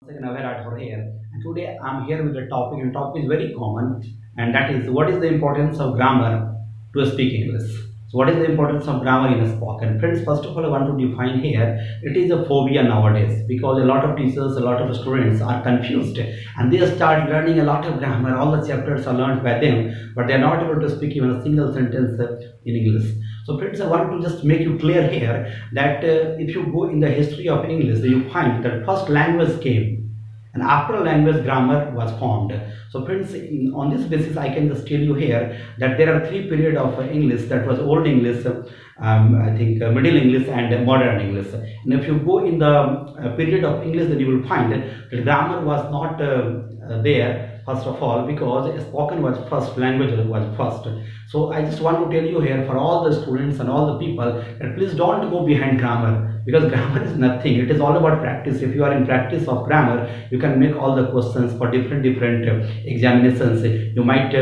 Second Avirat for here. And today I'm here with a topic, and topic is very common, and that is what is the importance of grammar to speak English. So, what is the importance of grammar in a spoken? Friends, first of all, I want to define here. It is a phobia nowadays because a lot of teachers, a lot of students are confused, and they start learning a lot of grammar. All the chapters are learned by them, but they are not able to speak even a single sentence in English. So, friends, I want to just make you clear here that if you go in the history of English, you find that first language came and after language grammar was formed. So friends, on this basis I can just tell you here that there are three periods of English. That was old English, I think middle English and modern English. And if you go in the period of English, then you will find that grammar was not there first of all, because spoken was first, language was first. So I just want to tell you here for all the students and all the people that please don't go behind grammar, because grammar is nothing. It is all about practice. If you are in practice of grammar, you can make all the questions for different examinations. You might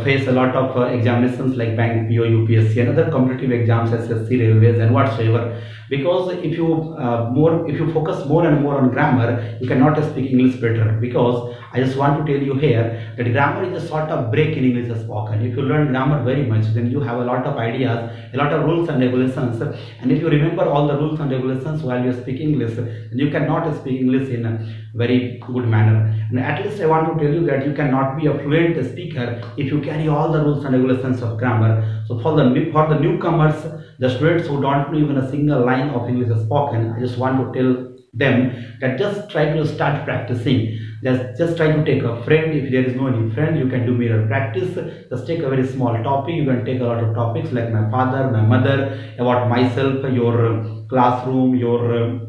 face a lot of examinations like bank, PO, UPSC, and other competitive exams, SSC, railways, and whatsoever. Because if you focus more and more on grammar, you cannot speak English better. Because I just want to tell you here that grammar is a sort of break in English spoken. If you learn grammar very much, then you have a lot of ideas, a lot of rules and regulations, and if you remember all the rules and regulations while you speak English, then you cannot speak English in a very good manner. And at least I want to tell you that you cannot be a fluent speaker if you carry all the rules and regulations of grammar. So for the newcomers, the students who don't know even a single line of English spoken, I just want to tell them that just try to start practicing. Just try to take a friend. If there is no any friend, you can do mirror practice. Just take a very small topic. You can take a lot of topics like my father, my mother, about myself, your classroom, your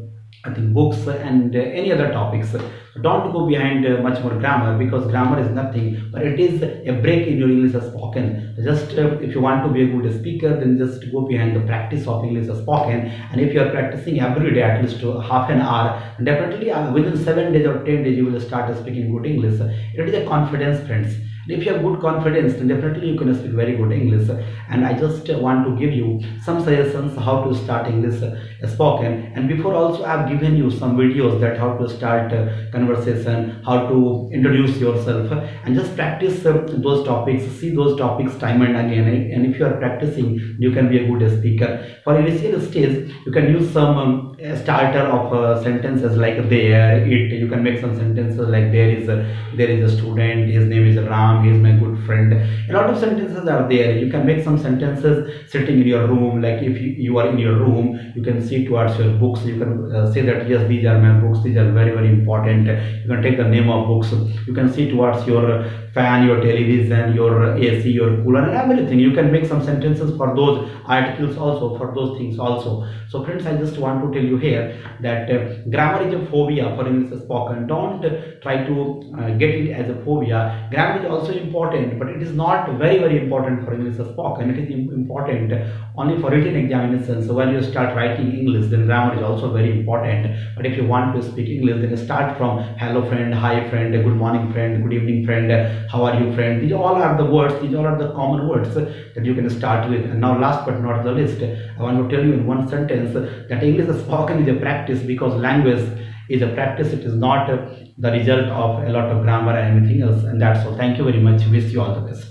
I think books, and any other topics. So don't go behind much more grammar, because grammar is nothing, but it is a break in your English spoken. Just if you want to be a good speaker, then just go behind the practice of English spoken. And if you are practicing every day at least half an hour, definitely within 7 days or 10 days you will start speaking good English. It is a confidence, friends. If you have good confidence, then definitely you can speak very good English. And I just want to give you some suggestions how to start English spoken. And before also I have given you some videos that how to start conversation, how to introduce yourself, and just practice those topics, see those topics time and again. And if you are practicing, you can be a good speaker. For initial stage, you can use some starter of sentences like there, it. You can make some sentences like there is a student, his name is Ram, he is my good friend. A lot of sentences are there. You can make some sentences sitting in your room, like if you are in your room, you can see towards your books. You can say that yes, these are my books, these are very very important. You can take the name of books. You can see towards your fan, your television, your AC, your cooler, and everything. You can make some sentences for those articles also, for those things also. So friends, I just want to tell you here that grammar is a phobia for English spoken. Don't try to get it as a phobia. Grammar is also important, but it is not very very important for English spoken. It is important only for written examinations. So when you start writing English, then grammar is also very important. But if you want to speak English, then start from hello friend, hi friend, good morning friend, good evening friend, how are you friend. These all are the words, these all are the common words that you can start with. And now last but not the least, I want to tell you in one sentence that English spoken is a practice, because language is a practice. It is not the result of a lot of grammar and anything else. And that's all. Thank you very much. Wish you all the best.